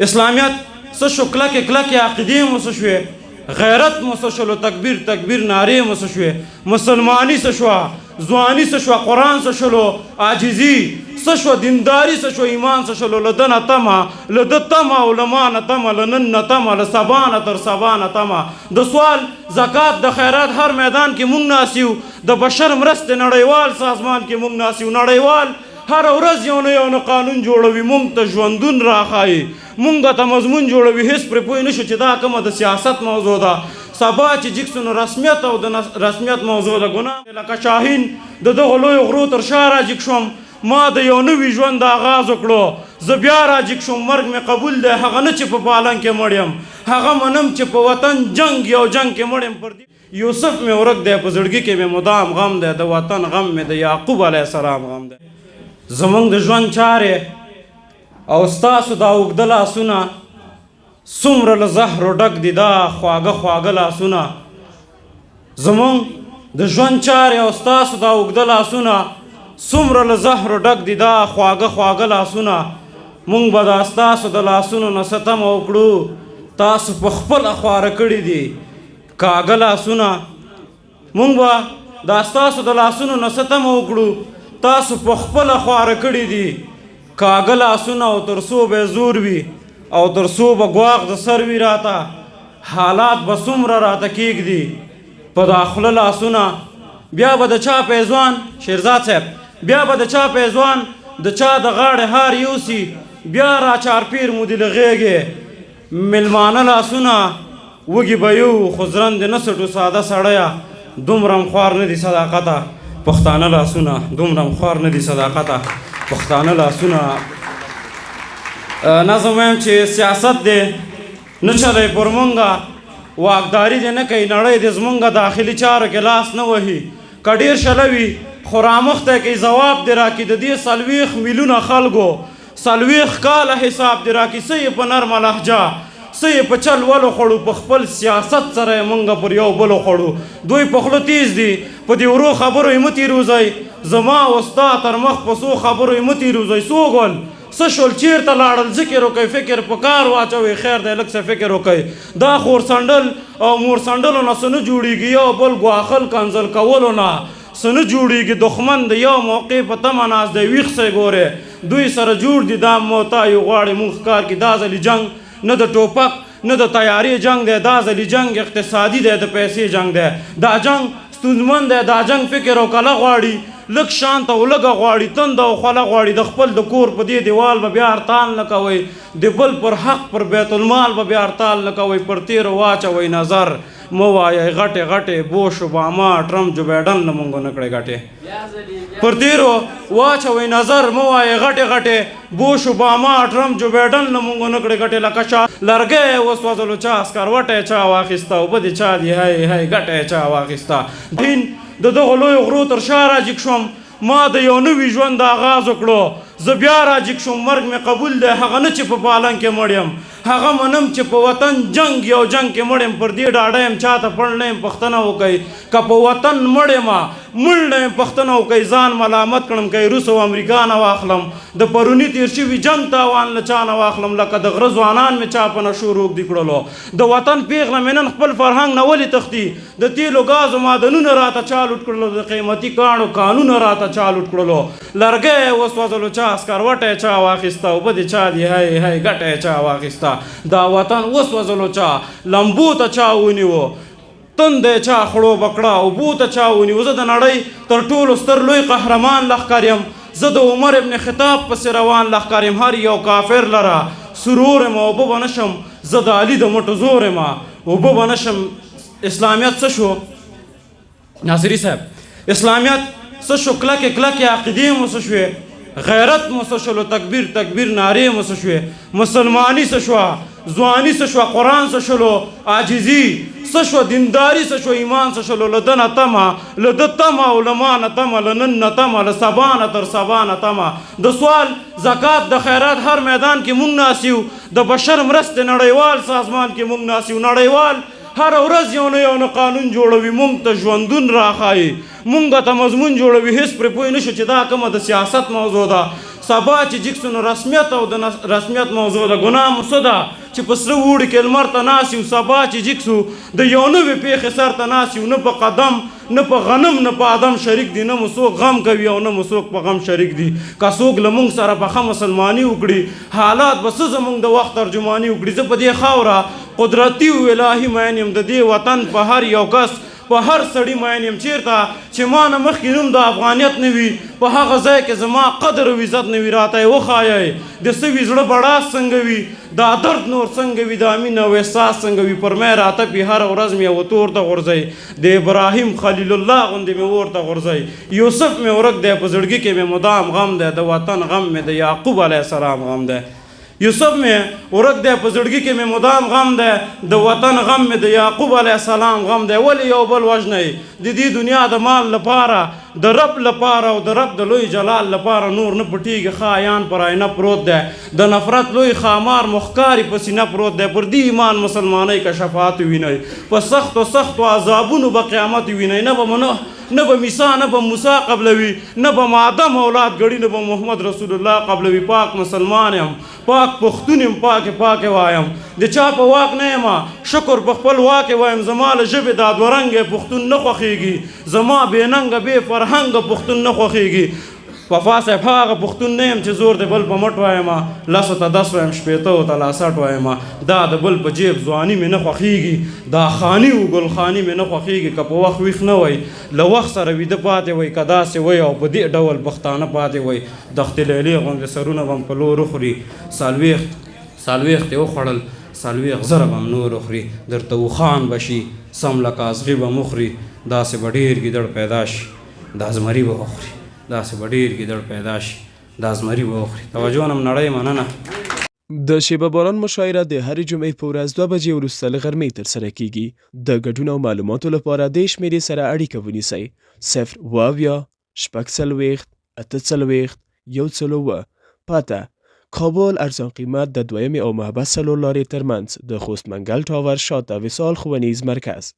اسلامیت څه شو کلکې کلکې عقیدې مو څه شوې غیرت مو څه شولو تکبیر تکبیر نارې مو څه شوې مسلماني څه شوه ځواني څه شوه قرآن څه شولو عاجزي څه شوه دینداري څه شوه ایمان څه شولو له ده نه تمه له ده تمه او له ما نه تمه له نن نه تمه له سبا نه تر سبا نه تمه د سوال زکات د خیرات هر میدان کې مونږ ناست یو د بشر مرستې نړیوال سازمان کې مونږ ناست یو نړیوال هر ورځ یو نه قانون جوړوي مونږ ته ژوندون راښایي مونږ ته مضمون جوړوي هېڅ پرې پوه نه شو چې دا کومه د سیاست موضوع ده سبا چې جګ سو نو رسمیت او د رسمیت موضوع ده ګناه لکه شاهین د دغو لویو غرو تر شا راجګ شوم ما د یو نوي ژوند آغاز وکړو زه بیا راجګ شوم مرګ مې قبول دی هغه نه چې په پالنګ کې مړ یم هغه منم چې په وطن جنګ یو جنګ کې مړ یم پر یوسف مې ورک دی په زړګي کې مې مدام غم دی د وطن غم مې د یعقوب علیه السلام غم دی زمونږ د ژوند چارې او ستاسو دا اوږده لاسونه څومره له زهرو ډک دي دا خواږه خواږه لاسونه زمونږ د ژوند چارې او ستاسو دا اوږده لاسونه څومره له زهرو ډک دي دا خواږه خواږه لاسونه مونږ به دا ستاسو د لاسونو نه څه تمه وکړو تاسو په خپله خواره کړي دي کاږه لاسونه مونږ به دا ستاسو د لاسونو نه څه تمه وکړو تاسو په خپله خواره کړي دي کاږه لاسونه او تر څو به زور وي او تر څو به ګواښ د سر وي راته حالات به څومره راته کېږدي په دا خوله لاسونه بیا به د چا پیزوان شیرزاد صاحب بیا به د چا پیزوان د چا د غاړې هار یوسي بیا را چارپیر مو دي له غېږې مېلمانه لاسونه وږي به یو خو زرن د نه سټو ساده سړیه دومره م خوار نه دي صداقته پښتانه لاسونه دومره م خوار نه دي صداقته پښتانه لاسونه نظم وایم چې سیاست دی نه چلی پر مونږه واکداري دې نه کوي نړۍ دې زمونږه داخلي چارو کې لاس نه وهي که ډېر شله وي خو رامخته کوي ځواب دې راکړي د دې 40 میلیونه خلکو 40 کاله حساب دې راکړي څه یې په نرمه لهجه څه یې په چل ولو خوړو په خپل سیاست سره یې مونږ پر یو بلو خوړو دوی په خوله تیز دي په دې ورو خبرو یې مه تېروځئ زما او ستا تر مخ په څو خبرو یې مه تېروځئ څو ګل څه شول چیرته لاړل ذکر وکئ فکر په کار واچوئ خیر دی لږ څه فکر وکئ دا خورسنډل او مورسنډلو نه څه نه جوړېږي یو بل ګواښل کنځل کولو نه څه نه جوړېږي دښمن د یو موقع په تمه ناست دی ویښ سئ ګورې دوی سره جوړ دي دا موتایو غواړي مونږ ښکار کړي دا ځلې جنګ نه د ټوپک نه د تیارې جنګ دی دا ځلې جنګ اقتصادي دی د پیسې جنګ دی دا جنګ ستونزمن دی دا جنګ فکر او کله غواړي لږ شانت او لږه غواړي تند او خوله غواړي د خپل د کور په دې دیوال به بیا ارتال نه کوئ د بل پر حق پر بیت المال به بیا ارتال نه کوئ پر تیرو واچوئ نظر مه وایئ غټې غټې بوش اوباما ټرمپ جو بایډن نه مونږ نه کړې ګټې پر تیرو واچوئ نظر مه وایئ غټې غټې بوش اوباما ټرمپ جو بایډن نه مونږ نه کړې ګټې لکه شا لرګی وسوځلو چا سکروټی چا واخیسته اوبه دې چا دي هی هی ګټی چا واخیسته دین د دغو لویو غرو تر شا راجګ شوم ما د یو نوي ژوند آغاز وکړو زه بیا راجګ شوم مرګ مې قبول دی هغه نه چې په پالنګ کې مړ یم هغه منم چې په وطن جنګ یو جنګ کې مړ یم پر دې ډاډه یم چاته پړ نه یم پښتنه وکئ که په وطن مړ یمه مړ نه یم پښتنه وکئ ځان ملامت کړم که روس او امریکا نه واخلم د پروني تېر شوي جنګ تاوان له چا نه واخلم لکه د غره ځوانان مې چا په نشو روږدي کړلو د وطن پیغله مې نن خپل فرهنګ نه ولې تښتي د تیلو ګازو معدنونه راته چا لوټ کړلو د قیمتي کاڼو کانونه راته چا لوټ کړلو لرګی وسوځلو چا سکروټی چا واخیسته اوبه دې چا دي هی هی ګټی چا واخیسته دا وطن وسوځلو چا لمبو ته چا ونیو تندی چا خړو بکړه اوبو ته چا ونیو زه د نړۍ تر ټولو ستر لوی قهرمان لښکر یم زه د عمر ابن خطاب پسې روان لښکر یم هر یو کافر لره سرور یم اوبه به نشم زه د علي د مټو زور یم اوبه به نشم اسلامیت څه شو ناصري صاحب اسلامیت څه شو کلکې کلکې عقیدې مو څه شوې غیرت مو څه شولو تکبیر تکبیر نارې مو څه شوې مسلماني څه شوه ځواني څه شوه قرآن څه شولو عاجزي څه شوه دینداري څه شوه ایمان څه شولو له ده نه تمه له ده تمه او له ما نه تمه له نن نه تمه له سبا نه تر سبا نه تمه د سوال زکات د خیرات هر میدان کې مونږ ناست یو د بشر مرستې نړیوال سازمان کې مونږ ناست یو نړیوال هر ورځ یو نه قانون جوړوي مونږ ته ژوندون راښایي مونږ ته مضمون جوړوي هېڅ پرې پوه نه شو چې دا کومه د سیاست موضوع ده سبا چې جګ سو نو رسمیت او د رسمیت موضوع ده ګناه مو څه ده چې په سره اوړي کې لمر ته ناست یو سبا چې جګ سو د یو نوې پېښې سر ته ناست یو نه په قدم نه په غنم نه په آدم شریک دي نه مو څوک غم کوي او نه مو څوک په غم شریک دي که څوک له موږ سره پخه مسلماني وکړي حالات به څه زموږ د وخت ترجماني وکړي زه په دې خاوره قدرتي او الهي مین یم د دې وطن په هر یو کس په هر سړي مین یم چېرته چې ما نه مخکې نوم د افغانیت نه وي په هغه ځای کې زما قدر او عزت نه وي راته یې وښایئ د څه وي زړه بړاس څنګه وي دا درد نور څنګه وي دا مینه او احساس څنګه وي پر می راته پي هره ورځ مې یوه تور ته غورځئ د ابراهیم خلیل الله غوندې مې اور ته غورځئ یوسف مې ورک دی په زړګي کې مې مدام غم دی د وطن غم مې د یعقوب علیه السلام غم دی یوسف مې ورک دی په زړګي کې مې مدام غم دی د وطن غم مې د یعقوب علیه السلام غم دی ولې یو بل وژنئ د دې دنیا د مال لپاره د رب لپاره او د رب د لوی جلال لپاره نور نه پټېږي ښه عیان پر آینه پروت دی د نفرت لوی ښامار مخکاري په سینه پروت دی پر دې ایمان مسلمانۍ که شفاعت وینئ په سختو عذابونو به قیامت وینئ نه به میسا نه به موسی قبلوي نه به آدم اولاد ګړي نه به محمد رسول الله قبلوي پاک مسلمان یم پاک پښتون یم پاکې وایم د چا په واک نه یم شکر په خپل واک وایم زما له ژبې دا دوه رنګې پښتون نه خوښېږي زما بې ننګه بې فرهنګه پښتون نه خوښېږي وفا صاحب هغه پښتون نه یم چې زور د بل په مټ وایم لسو ته 10 وایم شپېتو ته لا 60 وایم دا د بل په جیب ځواني مې نه خوښېږي دا خاني و ګلخاني مې نه خوښېږي که په وخت ویښ نه وی له وخت سره ویده پاتې وی که داسې وی او په دې ډول پښتانه پاتې وی دښتې لیلې غوندې سرونه به هم په لور وخوري څلوېښت یې وخوړل 40 زره به هم نور وخوري درته وخان به شي سم لکه ازغي به هم وخوري داسې به ډېر ګیدړ پیدا شي دا زمري به وخوري داسې به ډېر ګیدړ پیدا شي دا زمري به وخوري توجه نم نړۍ مننه د شیبه باران مشاعره د هرې جمعې په ورځ 2 بجې وروسته له غرمې ترسره کیږي د ګډون او معلوماتو لپاره د شمیرې سره اړیکه ونیسئ 0 پته کابل ارزان قیمت د دویمې او محبس څلور لارې ترمنځ د خوست منگل ټاور شاته وصال ښوونیز مرکز